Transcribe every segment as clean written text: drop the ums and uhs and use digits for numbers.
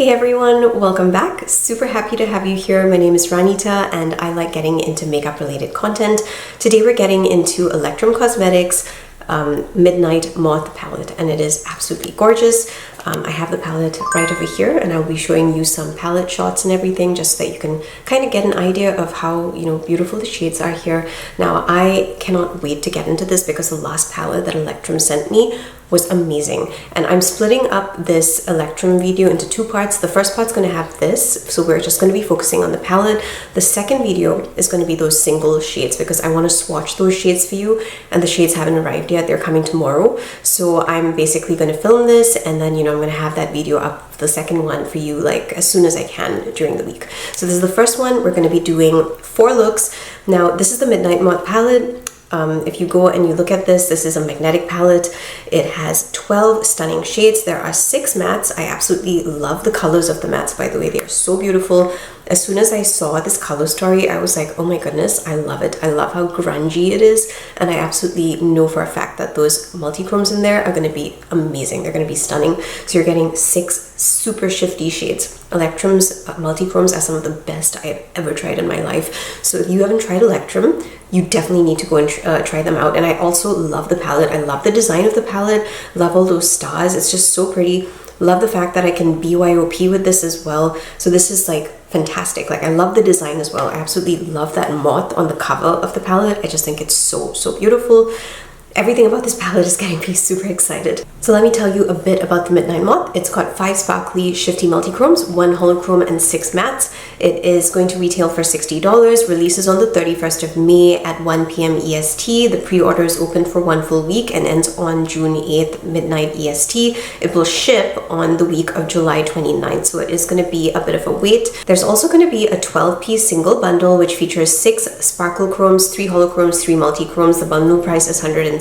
Hey everyone, welcome back. Super happy to have you here. My name is Ranita and I like getting into makeup related content. Today we're getting into Electrum Cosmetics Midnight Moth Palette, and it is absolutely gorgeous. I have the palette right over here and I'll be showing you some palette shots and everything just so that you can kind of get an idea of how, beautiful the shades are here. Now, I cannot wait to get into this because the last palette that Electrum sent me was amazing, and I'm splitting up this Electrum video into two parts. The first part's going to have this, so we're just going to be focusing on the palette. The second video is going to be those single shades because I want to swatch those shades for you, and the shades haven't arrived yet. They're coming tomorrow, so I'm basically going to film this and then I'm going to have that video up, the second one, for you like as soon as I can during the week. So this is the first one. We're going to be doing 4 looks. Now this is the Midnight Moth Palette. If you go and you look at this is a magnetic palette. It has 12 stunning shades. There are 6 mattes. I absolutely love the colors of the mattes, by the way. They are so beautiful. As soon as I saw this color story, I was like, oh my goodness, I love it. I love how grungy it is, and I absolutely know for a fact that those multichromes in there are going to be amazing. They're going to be stunning. So you're getting 6 super shifty shades. Electrum's multichromes are some of the best I've ever tried in my life. So if you haven't tried Electrum, you definitely need to go and try them out. And I also love the palette. I love the design of the palette. Love all those stars. It's just so pretty. Love the fact that I can BYOP with this as well. So this is like fantastic. Like, I love the design as well. I absolutely love that moth on the cover of the palette. I just think it's so beautiful. Everything about this palette is getting me super excited. So let me tell you a bit about the Midnight Moth. It's got 5 sparkly shifty multichromes, 1 holochrome and 6 mattes. It is going to retail for $60. Releases on the 31st of May at 1 p.m. EST. The pre-order is open for 1 full week and ends on June 8th, midnight EST. It will ship on the week of July 29th, so it is going to be a bit of a wait. There's also going to be a 12-piece single bundle which features 6 sparkle chromes, 3 holochromes, 3 multichromes. The bundle price is $170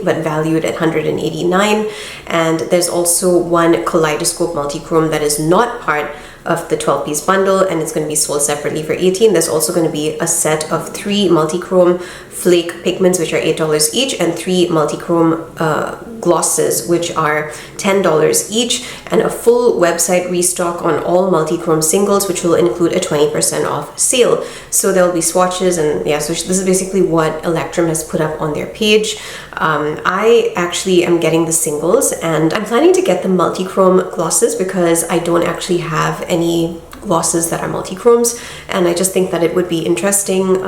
but valued at $189, and there's also 1 kaleidoscope multichrome that is not part of the 12-piece bundle, and it's going to be sold separately for $18. There's also going to be a set of 3 multichrome flake pigments which are $8 each, and 3 multichrome glosses which are $10 each, and a full website restock on all multichrome singles which will include a 20% off sale. So there will be swatches, and yeah, so this is basically what Electrum has put up on their page. I actually am getting the singles, and I'm planning to get the multichrome glosses because I don't actually have any glosses that are multichromes, and I just think that it would be interesting.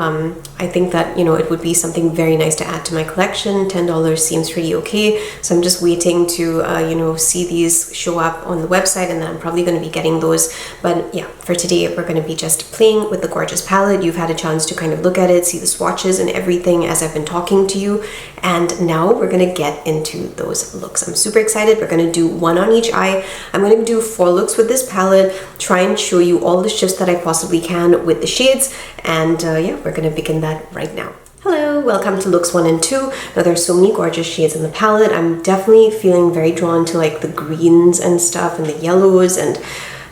I think that it would be something very nice to add to my collection. $10 seems pretty okay, so I'm just waiting to see these show up on the website, and then I'm probably going to be getting those. But yeah, for today we're going to be just playing with the gorgeous palette. You've had a chance to kind of look at it, see the swatches and everything as I've been talking to you, and now we're going to get into those looks. I'm super excited. We're going to do 1 on each eye. I'm going to do 4 looks with this palette, try and show you all the shifts that I possibly can with the shades, and yeah, we're going to begin that right now. Hello, welcome to looks 1 and 2. Now there's so many gorgeous shades in the palette. I'm definitely feeling very drawn to like the greens and stuff and the yellows, and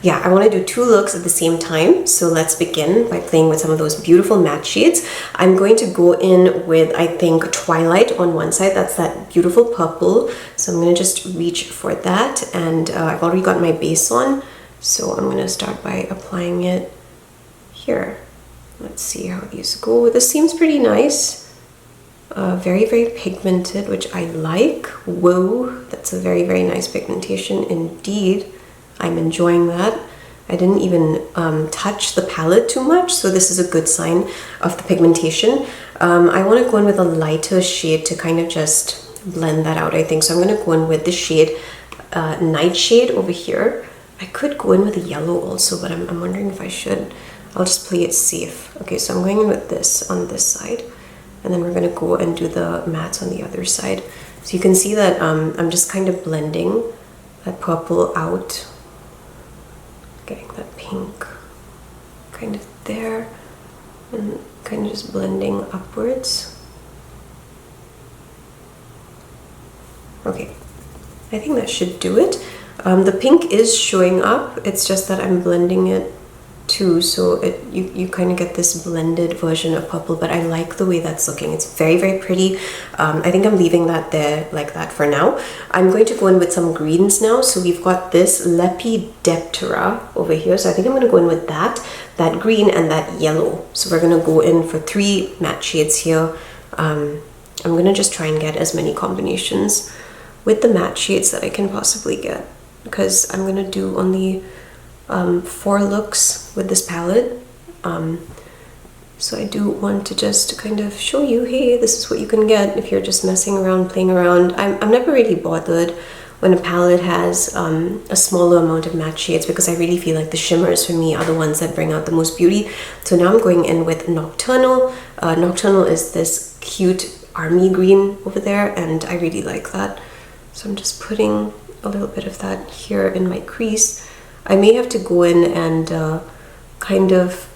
yeah, I want to do 2 looks at the same time. So let's begin by playing with some of those beautiful matte shades. I'm going to go in with, I think, Twilight on one side. That's that beautiful purple. So I'm going to just reach for that, and I've already got my base on. So I'm going to start by applying it here. Let's see how these go. This seems pretty nice. Very pigmented, which I like. Whoa, that's a very nice pigmentation indeed. I'm enjoying that. I didn't even touch the palette too much, so this is a good sign of the pigmentation. I want to go in with a lighter shade to kind of just blend that out, I think. So I'm going to go in with the shade Nightshade over here. I could go in with a yellow also, but I'm wondering if I should. I'll just play it safe. Okay, so I'm going in with this on this side, and then we're going to go and do the mattes on the other side. So you can see that I'm just kind of blending that purple out, getting that pink kind of there, and kind of just blending upwards. Okay, I think that should do it. The pink is showing up, it's just that I'm blending it too, so you kind of get this blended version of purple, but I like the way that's looking. It's very, very pretty. I think I'm leaving that there like that for now. I'm going to go in with some greens now. So we've got this Lepidoptera over here, so I think I'm going to go in with that green and that yellow. So we're going to go in for 3 matte shades here. I'm going to just try and get as many combinations with the matte shades that I can possibly get, because I'm going to do only 4 looks with this palette. So I do want to just kind of show you, hey, this is what you can get if you're just messing around, playing around. I'm never really bothered when a palette has a smaller amount of matte shades, because I really feel like the shimmers for me are the ones that bring out the most beauty. So now I'm going in with Nocturnal. Nocturnal is this cute army green over there, and I really like that. So I'm just putting a little bit of that here in my crease. I may have to go in and kind of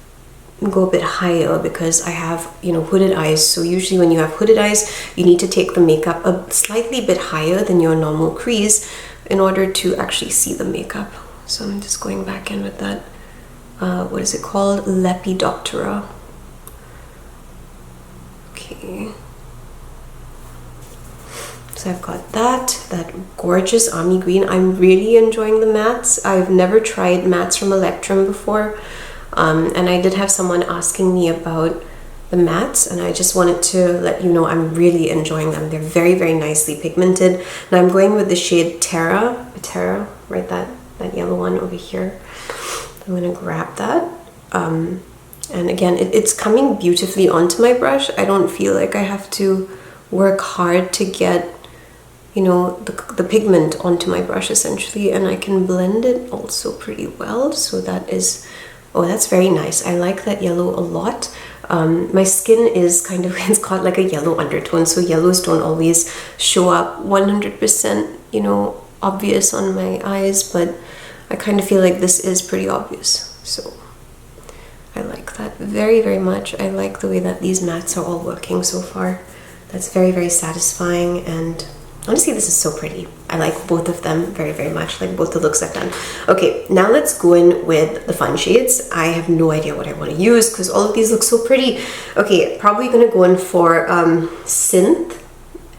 go a bit higher because I have, you know, hooded eyes. So usually when you have hooded eyes, you need to take the makeup a slightly bit higher than your normal crease in order to actually see the makeup. So I'm just going back in with that, what is it called? Lepidoptera. Okay. So I've got that gorgeous army green. I'm really enjoying the mattes. I've never tried mattes from Electrum before. And I did have someone asking me about the mattes, and I just wanted to let you know I'm really enjoying them. They're very, very nicely pigmented. Now I'm going with the shade Terra, right, that yellow one over here. I'm gonna grab that. And again, it's coming beautifully onto my brush. I don't feel like I have to work hard to get, you know, the pigment onto my brush essentially, and I can blend it also pretty well. So that is, oh, that's very nice. I like that yellow a lot. My skin is kind of, it's got like a yellow undertone, so yellows don't always show up 100%, you know, obvious on my eyes, but I kind of feel like this is pretty obvious. So I like that very, very much. I like the way that these mattes are all working so far. That's very, very satisfying, and honestly, this is so pretty. I like both of them very, very much, like both the looks I've done. Okay, now let's go in with the fun shades. I have no idea what I want to use because all of these look so pretty. Okay, probably gonna go in for Synth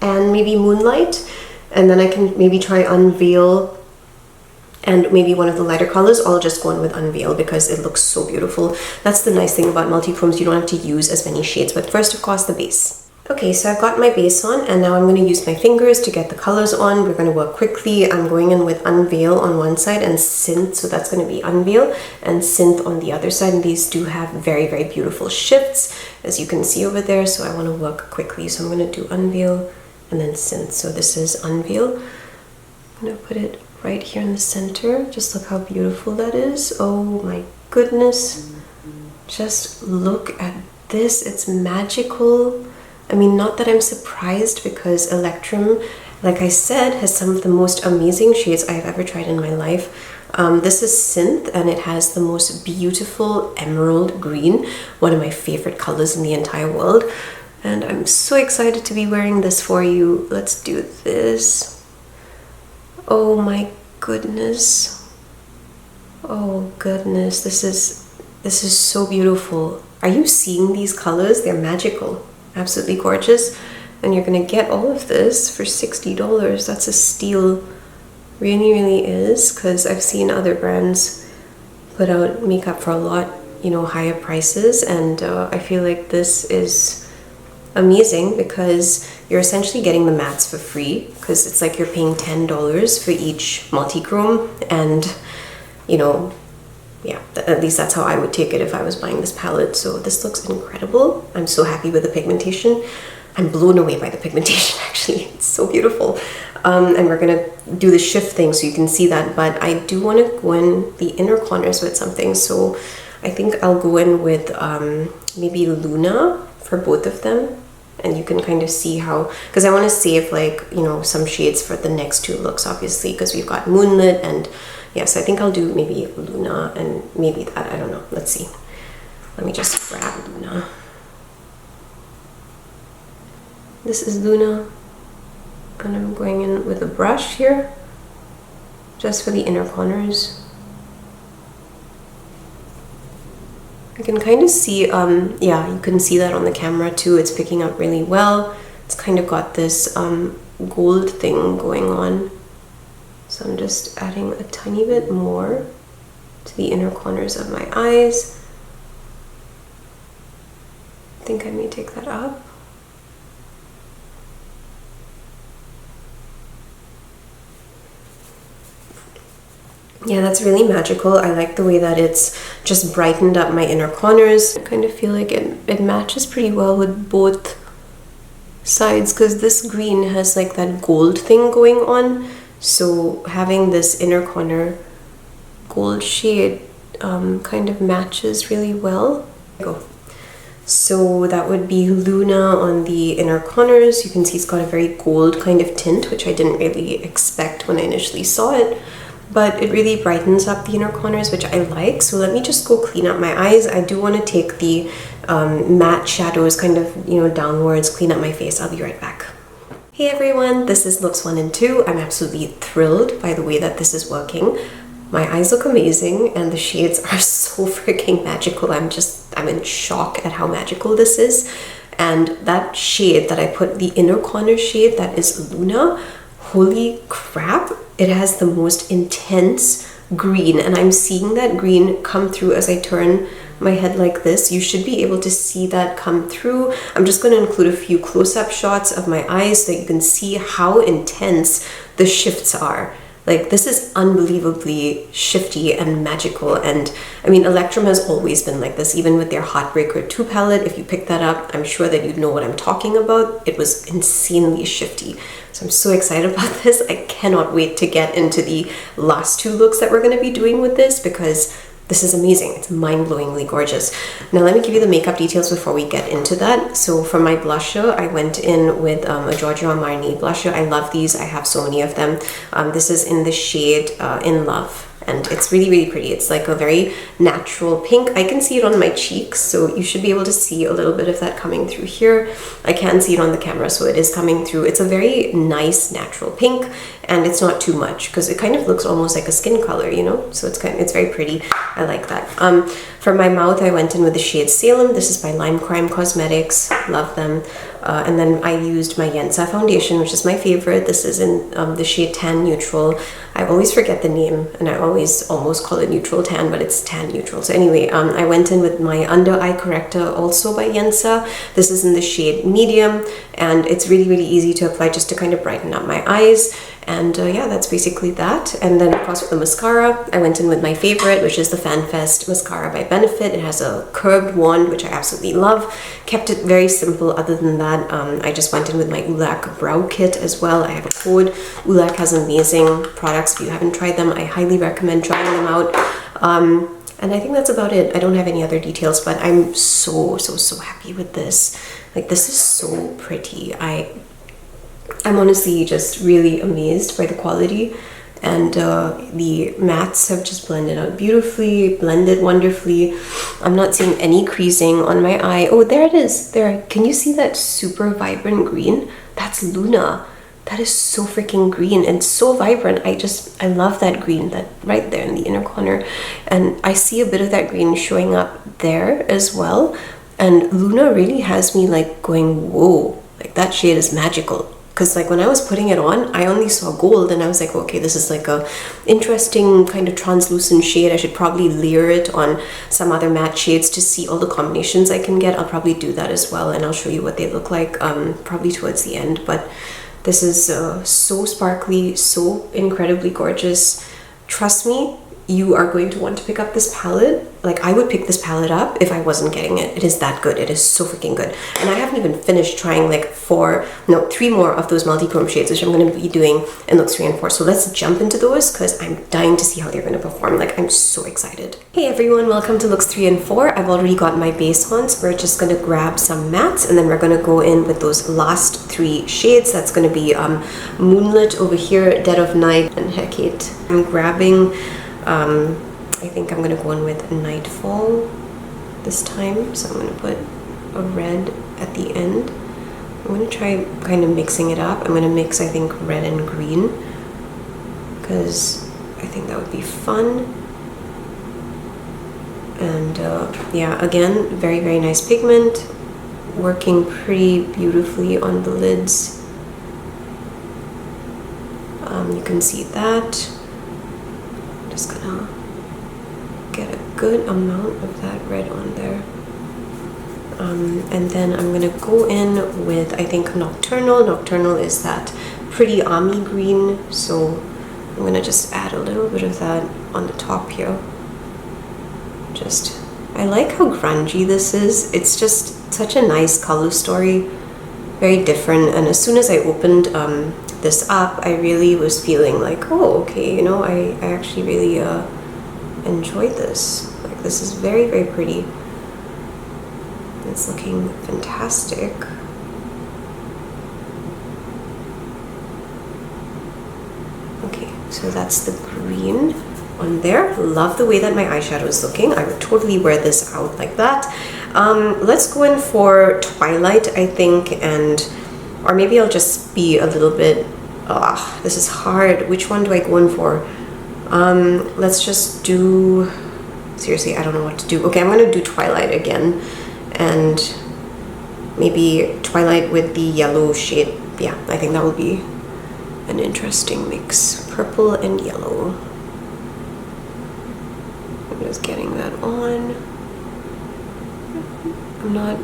and maybe Moonlight, and then I can maybe try Unveil and maybe one of the lighter colors. I'll just go in with Unveil because it looks so beautiful. That's the nice thing about Multichromes, you don't have to use as many shades, but first of course the base. Okay, so I've got my base on, and now I'm going to use my fingers to get the colors on. We're going to work quickly. I'm going in with Unveil on one side and Synth, so that's going to be Unveil, and Synth on the other side. And these do have very, very beautiful shifts, as you can see over there, so I want to work quickly. So I'm going to do Unveil and then Synth. So this is Unveil. I'm going to put it right here in the center. Just look how beautiful that is. Oh my goodness. Just look at this. It's magical. I mean, not that I'm surprised, because Electrum, like I said, has some of the most amazing shades I've ever tried in my life. This is Synth, and it has the most beautiful emerald green, one of my favorite colors in the entire world. And I'm so excited to be wearing this for you. Let's do this. Oh my goodness. Oh goodness, this is so beautiful. Are you seeing these colors? They're magical. Absolutely gorgeous, and you're gonna get all of this for $60. That's a steal, really, really is, because I've seen other brands put out makeup for a lot, you know, higher prices, and I feel like this is amazing because you're essentially getting the mattes for free, because it's like you're paying $10 for each multi-chrome, and you know, yeah, at least that's how I would take it if I was buying this palette. So this looks incredible. I'm so happy with the pigmentation. I'm blown away by the pigmentation, actually. It's so beautiful. And we're gonna do the shift thing so you can see that, but I do want to go in the inner corners with something. So I think I'll go in with maybe Luna for both of them. And you can kind of see how, because I want to save, like, you know, some shades for the next 2 looks, obviously, because we've got Moonlit, and yes, I think I'll do maybe Luna and maybe that, I don't know. Let's see. Let me just grab Luna. This is Luna, and I'm going in with a brush here, just for the inner corners. You can kind of see, yeah, you can see that on the camera too. It's picking up really well. It's kind of got this gold thing going on. So I'm just adding a tiny bit more to the inner corners of my eyes. I think I may take that up. Yeah, that's really magical. I like the way that it's just brightened up my inner corners. I kind of feel like it matches pretty well with both sides because this green has like that gold thing going on. So having this inner corner gold shade kind of matches really well. Go. So that would be Luna on the inner corners. You can see it's got a very gold kind of tint, which I didn't really expect when I initially saw it. But it really brightens up the inner corners, which I like. So let me just go clean up my eyes. I do want to take the matte shadows kind of, you know, downwards, clean up my face. I'll be right back. Hey everyone, this is looks 1 and 2. I'm absolutely thrilled by the way that this is working. My eyes look amazing and the shades are so freaking magical. I'm in shock at how magical this is. And that shade that I put, the inner corner shade, that is Luna, holy crap, it has the most intense green, and I'm seeing that green come through as I turn my head like this. You should be able to see that come through. I'm just going to include a few close-up shots of my eyes so that you can see how intense the shifts are. Like, this is unbelievably shifty and magical, and I mean, Electrum has always been like this, even with their Heartbreaker 2 palette. If you pick that up, I'm sure that you'd know what I'm talking about. It was insanely shifty. So I'm so excited about this. I cannot wait to get into the last 2 looks that we're going to be doing with this because this is amazing. It's mind-blowingly gorgeous. Now let me give you the makeup details before we get into that. So for my blusher, I went in with a Giorgio Armani blusher. I love these. I have so many of them. This is in the shade In Love. And it's really, really pretty. It's like a very natural pink. I can see it on my cheeks, so you should be able to see a little bit of that coming through here. I can see it on the camera, so it is coming through. It's a very nice natural pink, and it's not too much because it kind of looks almost like a skin color, you know? So it's very pretty. I like that. For my mouth, I went in with the shade Salem. This is by Electrum Cosmetics. Love them. And then I used my Yensa foundation, which is my favorite. This is in the shade Tan Neutral. I always forget the name, and I always almost call it Neutral Tan, but it's Tan Neutral. So anyway, I went in with my under eye corrector, also by Yensa. This is in the shade Medium, and it's really, really easy to apply just to kind of brighten up my eyes. And yeah, that's basically that. And then of course with the mascara, I went in with my favorite, which is the FanFest mascara by Benefit. It has a curved wand, which I absolutely love. Kept it very simple. Other than that, I just went in with my Ulac brow kit as well. I have a code. Ulac has amazing products. If you haven't tried them, I highly recommend trying them out. And I think that's about it. I don't have any other details, but I'm so happy with this. Like, this is so pretty. I'm honestly just really amazed by the quality, and the mattes have just blended out beautifully, blended wonderfully. I'm not seeing any creasing on my eye. Oh, there it is. There. Can you see that super vibrant green? That's Luna. That is so freaking green and so vibrant. I love that green, that right there in the inner corner. And I see a bit of that green showing up there as well. And Luna really has me like going, whoa, like that shade is magical. Because like when I was putting it on, I only saw gold and I was like, okay, this is like a interesting kind of translucent shade. I should probably layer it on some other matte shades to see all the combinations I can get. I'll probably do that as well, and I'll show you what they look like probably towards the end. But this is so sparkly, so incredibly gorgeous. Trust me, you are going to want to pick up this palette. Like, I would pick this palette up if I wasn't getting it. It is that good. It is so freaking good. And I haven't even finished trying like 3 more of those multi-chrome shades, which I'm going to be doing in looks 3 and 4. So let's jump into those because I'm dying to see how they're going to perform. Like, I'm so excited. Hey everyone, welcome to looks 3 and 4. I've already got my base on, so we're just going to grab some mattes and then we're going to go in with those last 3 shades. That's going to be Moonlit over here, Dead of Night, and Hecate. I'm grabbing I think I'm gonna go in with Nightfall this time, so I'm gonna put a red at the end. I'm gonna try kind of mixing it up. I'm gonna mix, I think, red and green because I think that would be fun. And yeah, again, very, very nice pigment, working pretty beautifully on the lids. You can see that. I'm just gonna get a good amount of that red on there. And then I'm gonna go in with, I think, Nocturnal. Nocturnal is that pretty army green, so I'm gonna just add a little bit of that on the top here. I like how grungy this is. It's just such a nice color story, very different. And as soon as I opened this up, I really was feeling like, oh, okay, you know, I actually really enjoyed this. Like, this is very, very pretty. It's looking fantastic. Okay, so that's the green on there. Love the way that my eyeshadow is looking. I would totally wear this out like that. Let's go in for Twilight, I think, or maybe I'll just be a little bit, this is hard. Which one do I go in for? Let's just do, seriously, I don't know what to do. Okay, I'm gonna do Twilight again, and maybe Twilight with the yellow shade. Yeah, I think that will be an interesting mix. Purple and yellow. I'm just getting that on. I'm not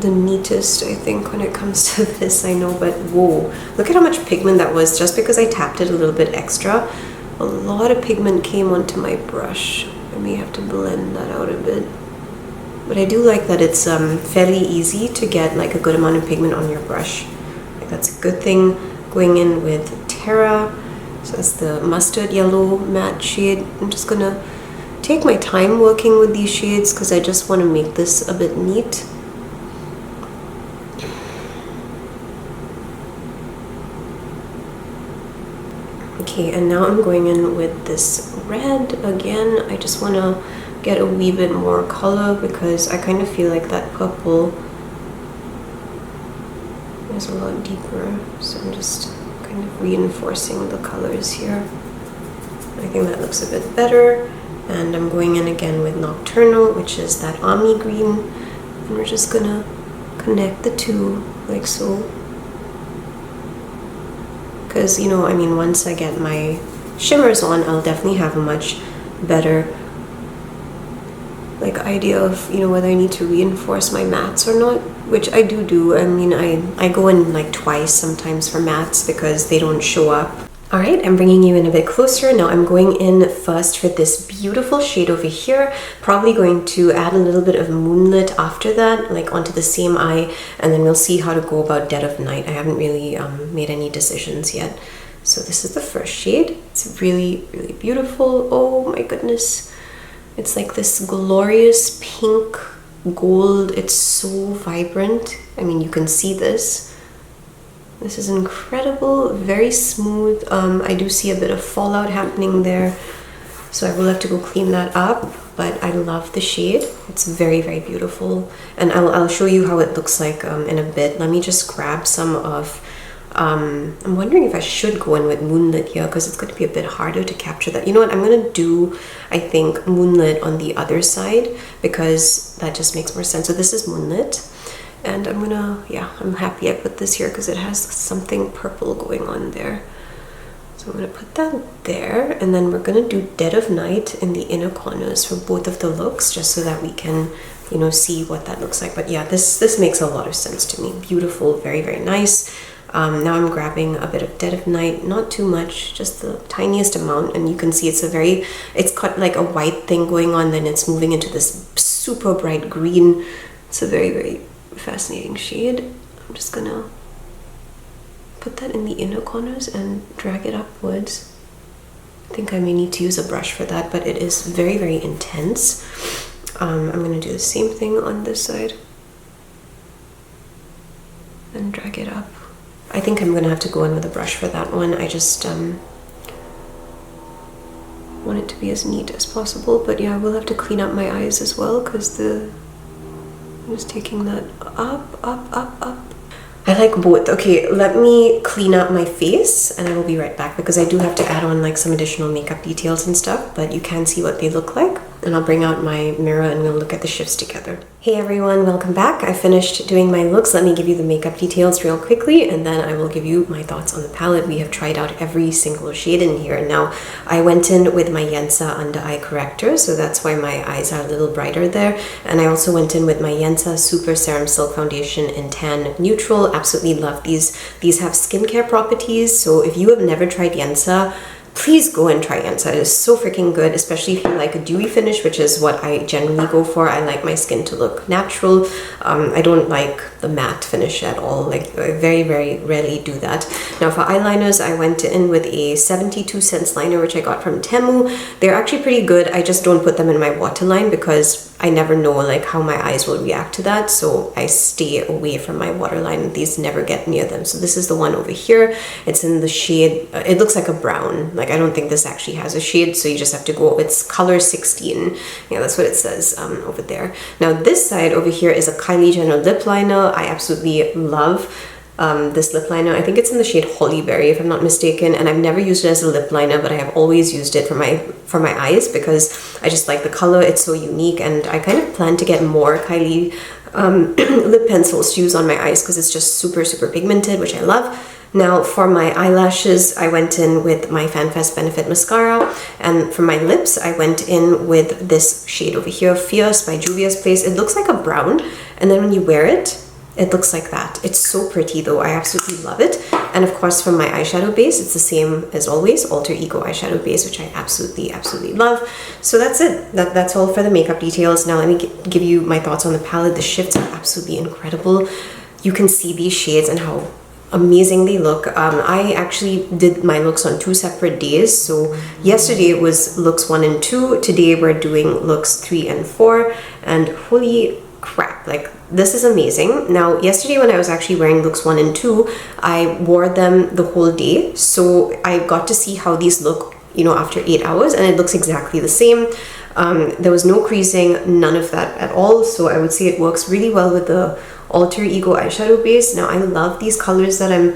the neatest, I think, when it comes to this, I know, but whoa, look at how much pigment that was just because I tapped it a little bit extra. A lot of pigment came onto my brush. I may have to blend that out a bit. But I do like that it's fairly easy to get like a good amount of pigment on your brush. Like, that's a good thing. Going in with Terra. So that's the mustard yellow matte shade. I'm just gonna take my time working with these shades because I just want to make this a bit neat. Okay, and now I'm going in with this red again. I just want to get a wee bit more color because I kind of feel like that purple is a lot deeper. So I'm just kind of reinforcing the colors here. I think that looks a bit better. And I'm going in again with Nocturnal, which is that army green. And we're just gonna connect the two like so. Because, you know, I mean, once I get my shimmers on, I'll definitely have a much better like idea of, you know, whether I need to reinforce my mattes or not, which I do. I mean, I go in like twice sometimes for mattes because they don't show up. All right, I'm bringing you in a bit closer. Now I'm going in first for this beautiful shade over here. Probably going to add a little bit of Moonlit after that, like onto the same eye, and then we'll see how to go about Dead of Night. I haven't really made any decisions yet. So this is the first shade. It's really, really beautiful. Oh my goodness. It's like this glorious pink gold. It's so vibrant. I mean, you can see this. This is incredible, very smooth. I do see a bit of fallout happening there, so I will have to go clean that up, but I love the shade. It's very, very beautiful, and I'll show you how it looks like in a bit. Let me just grab some of, I'm wondering if I should go in with Moonlit here, because it's going to be a bit harder to capture that. You know what, I'm going to do, I think, Moonlit on the other side, because that just makes more sense. So this is Moonlit. And I'm gonna, yeah, I'm happy I put this here because it has something purple going on there. So I'm gonna put that there, and then we're gonna do Dead of Night in the inner corners for both of the looks, just so that we can, you know, see what that looks like. But yeah, this makes a lot of sense to me. Beautiful, very, very nice. Now I'm grabbing a bit of Dead of Night, not too much, just the tiniest amount, and you can see it's got like a white thing going on, then it's moving into this super bright green. It's a very, very fascinating shade. I'm just gonna put that in the inner corners and drag it upwards. I think I may need to use a brush for that, but it is very, very intense. I'm gonna do the same thing on this side and drag it up. I think I'm gonna have to go in with a brush for that one. I just want it to be as neat as possible, but yeah, I will have to clean up my eyes as well because I'm just taking that up. I like both. Okay, let me clean up my face and I will be right back because I do have to add on like some additional makeup details and stuff, but you can see what they look like. and I'll bring out my mirror and we'll look at the shifts together. Hey everyone, welcome back. I finished doing my looks. Let me give you the makeup details real quickly and then I will give you my thoughts on the palette. We have tried out every single shade in here. Now, I went in with my Yensa under eye corrector, so that's why my eyes are a little brighter there. And I also went in with my Yensa Super Serum Silk Foundation in Tan Neutral. Absolutely love these. These have skincare properties, so if you have never tried Yensa, please go and try Yensa. It is so freaking good, especially if you like a dewy finish, which is what I generally go for. I like my skin to look natural. I don't like the matte finish at all. Like, I very, very rarely do that. Now for eyeliners, I went in with a 72 cents liner, which I got from Temu. They're actually pretty good. I just don't put them in my waterline because I never know like how my eyes will react to that. So I stay away from my waterline. These never get near them. So this is the one over here. It's in the shade, it looks like a brown. Like, I don't think this actually has a shade, so you just have to go, it's color 16. Yeah, that's what it says over there. Now this side over here is a Kylie Jenner lip liner. I absolutely love this lip liner. I think it's in the shade Hollyberry, if I'm not mistaken, and I've never used it as a lip liner, but I have always used it for my eyes because I just like the color. It's so unique, and I kind of plan to get more Kylie lip pencils to use on my eyes because it's just super, super pigmented, which I love. Now for my eyelashes, I went in with my FanFest Benefit Mascara, and for my lips, I went in with this shade over here, Fierce by Juvia's Place. It looks like a brown, and then when you wear it, it looks like that. It's so pretty though. I absolutely love it. And of course for my eyeshadow base, it's the same as always, Alter Ego eyeshadow base, which I absolutely, absolutely love. So that's it. That's all for the makeup details. Now let me give you my thoughts on the palette. The shifts are absolutely incredible. You can see these shades and how amazing they look. I actually did my looks on 2 separate days. So yesterday it was looks 1 and 2. Today we're doing looks 3 and 4. And holy crap, like, this is amazing. Now yesterday when I was actually wearing looks 1 and 2, I wore them the whole day, so I got to see how these look, you know, after 8 hours, and it looks exactly the same. There was no creasing, none of that at all, so I would say it works really well with the Alter Ego eyeshadow base. Now I love these colors that I'm,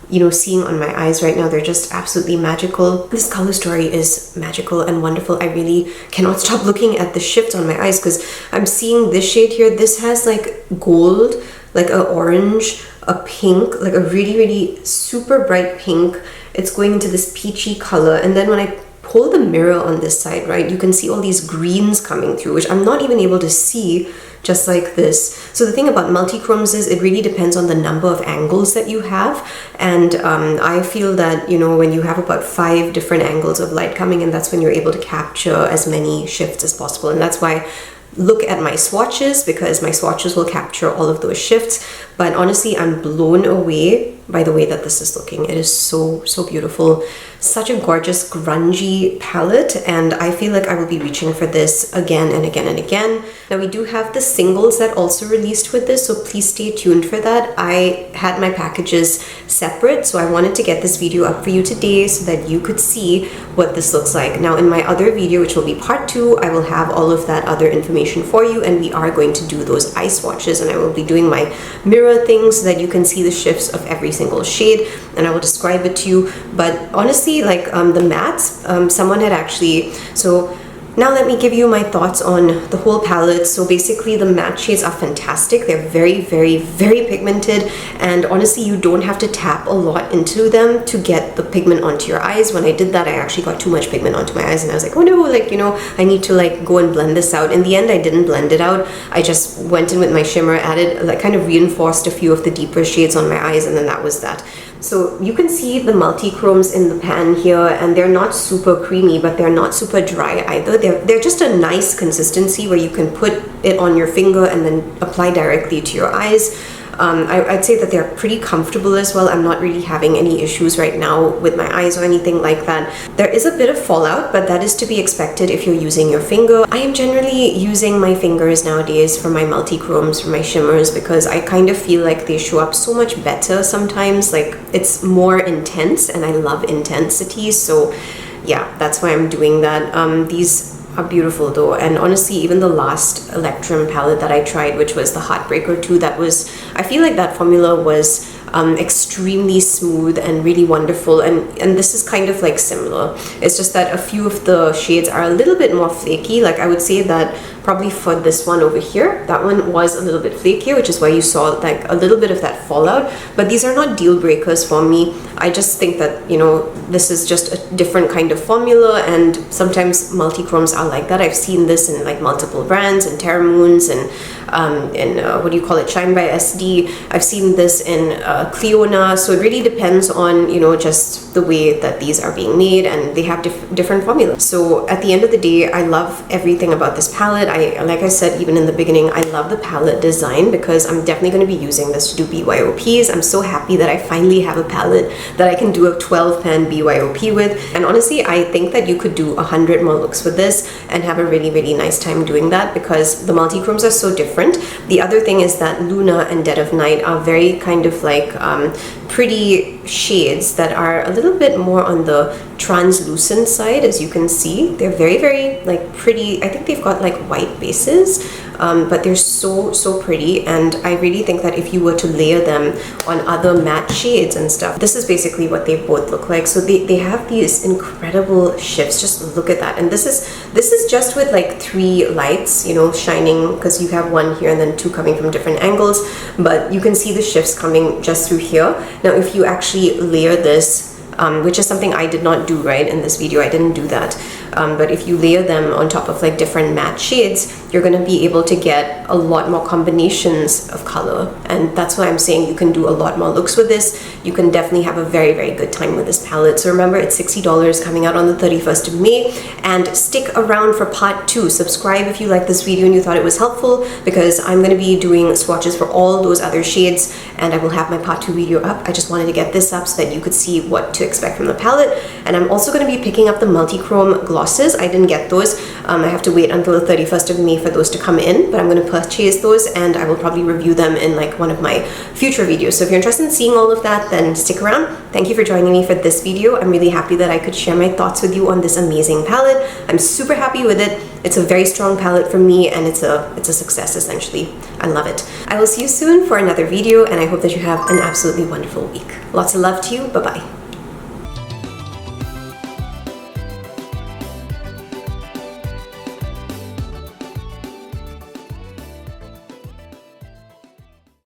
you know, seeing on my eyes right now. They're just absolutely magical. This color story is magical and wonderful. I really cannot stop looking at the shifts on my eyes because I'm seeing this shade here. This has like gold, like a orange, a pink, like a really, really super bright pink. It's going into this peachy color, and then when I pull the mirror on this side, right, you can see all these greens coming through, which I'm not even able to see just like this. So the thing about multichromes is it really depends on the number of angles that you have, and I feel that, you know, when you have about 5 different angles of light coming in, that's when you're able to capture as many shifts as possible. And that's why look at my swatches, because my swatches will capture all of those shifts. But honestly, I'm blown away by the way that this is looking. It is so, so beautiful. Such a gorgeous grungy palette, and I feel like I will be reaching for this again and again and again. Now we do have the singles that also released with this, so please stay tuned for that. I had my packages separate, so I wanted to get this video up for you today so that you could see what this looks like. Now in my other video, which will be part 2, I will have all of that other information for you, and we are going to do those eye swatches, and I will be doing my mirror thing so that you can see the shifts of every single shade, and I will describe it to you. But honestly, like the mattes, someone had actually, so now let me give you my thoughts on the whole palette. So basically the matte shades are fantastic. They're very, very, very pigmented, and honestly you don't have to tap a lot into them to get the pigment onto your eyes. When I did that, I actually got too much pigment onto my eyes, and I was like, oh no, like, you know, I need to like go and blend this out. In the end, I didn't blend it out. I just went in with my shimmer, added, like, kind of reinforced a few of the deeper shades on my eyes, and then that was that. So you can see the multichromes in the pan here, and they're not super creamy, but they're not super dry either. They're just a nice consistency where you can put it on your finger and then apply directly to your eyes. I'd say that they're pretty comfortable as well. I'm not really having any issues right now with my eyes or anything like that. There is a bit of fallout, but that is to be expected if you're using your finger. I am generally using my fingers nowadays for my multichromes, for my shimmers, because I kind of feel like they show up so much better sometimes. Like, it's more intense, and I love intensity. So yeah, that's why I'm doing that. These are beautiful though, and honestly even the last Electrum palette that I tried, which was the Heartbreaker 2, that was, I feel like that formula was extremely smooth and really wonderful, and this is kind of like similar. It's just that a few of the shades are a little bit more flaky. Like I would say that probably for this one over here, that one was a little bit flakier, which is why you saw like a little bit of that fallout. But these are not deal breakers for me. I just think that, you know, this is just a different kind of formula, and sometimes multi-chromes are like that. I've seen this in like multiple brands, and Terra Moons, and what do you call it, Shine by SD. I've seen this in Cleona. So it really depends on, you know, just the way that these are being made, and they have different formulas. So at the end of the day, I love everything about this palette. Like I said, even in the beginning, I love the palette design because I'm definitely going to be using this to do BYOPs. I'm so happy that I finally have a palette that I can do a 12 pan BYOP with. And honestly, I think that you could do 100 more looks with this and have a really, really nice time doing that because the multi-chromes are so different. The other thing is that Luna and Dead of Night are very kind of like pretty shades that are a little bit more on the translucent side. As you can see, they're very, very like pretty. I think they've got like white bases, but they're so pretty, and I really think that if you were to layer them on other matte shades and stuff, this is basically what they both look like. So they have these incredible shifts. Just look at that. And this is just with like 3 lights, you know, shining, because you have one here and then 2 coming from different angles, but you can see the shifts coming just through here. Now if you actually layer this, which is something I did not do right in this video, I didn't do that, but if you layer them on top of like different matte shades, you're going to be able to get a lot more combinations of color, and that's why I'm saying you can do a lot more looks with this. You can definitely have a very, very good time with this palette. So remember, it's $60 coming out on the 31st of May, and stick around for part 2. Subscribe if you like this video and you thought it was helpful, because I'm going to be doing swatches for all those other shades, and I will have my part 2 video up. I just wanted to get this up so that you could see what to expect from the palette. And I'm also going to be picking up the Multichrome glosses. I didn't get those. I have to wait until the 31st of May for those to come in, but I'm going to purchase those, and I will probably review them in like one of my future videos. So if you're interested in seeing all of that, then stick around. Thank you for joining me for this video. I'm really happy that I could share my thoughts with you on this amazing palette. I'm super happy with it. It's a very strong palette for me, and it's a success essentially. I love it. I will see you soon for another video, and I hope that you have an absolutely wonderful week. Lots of love to you. Bye-bye.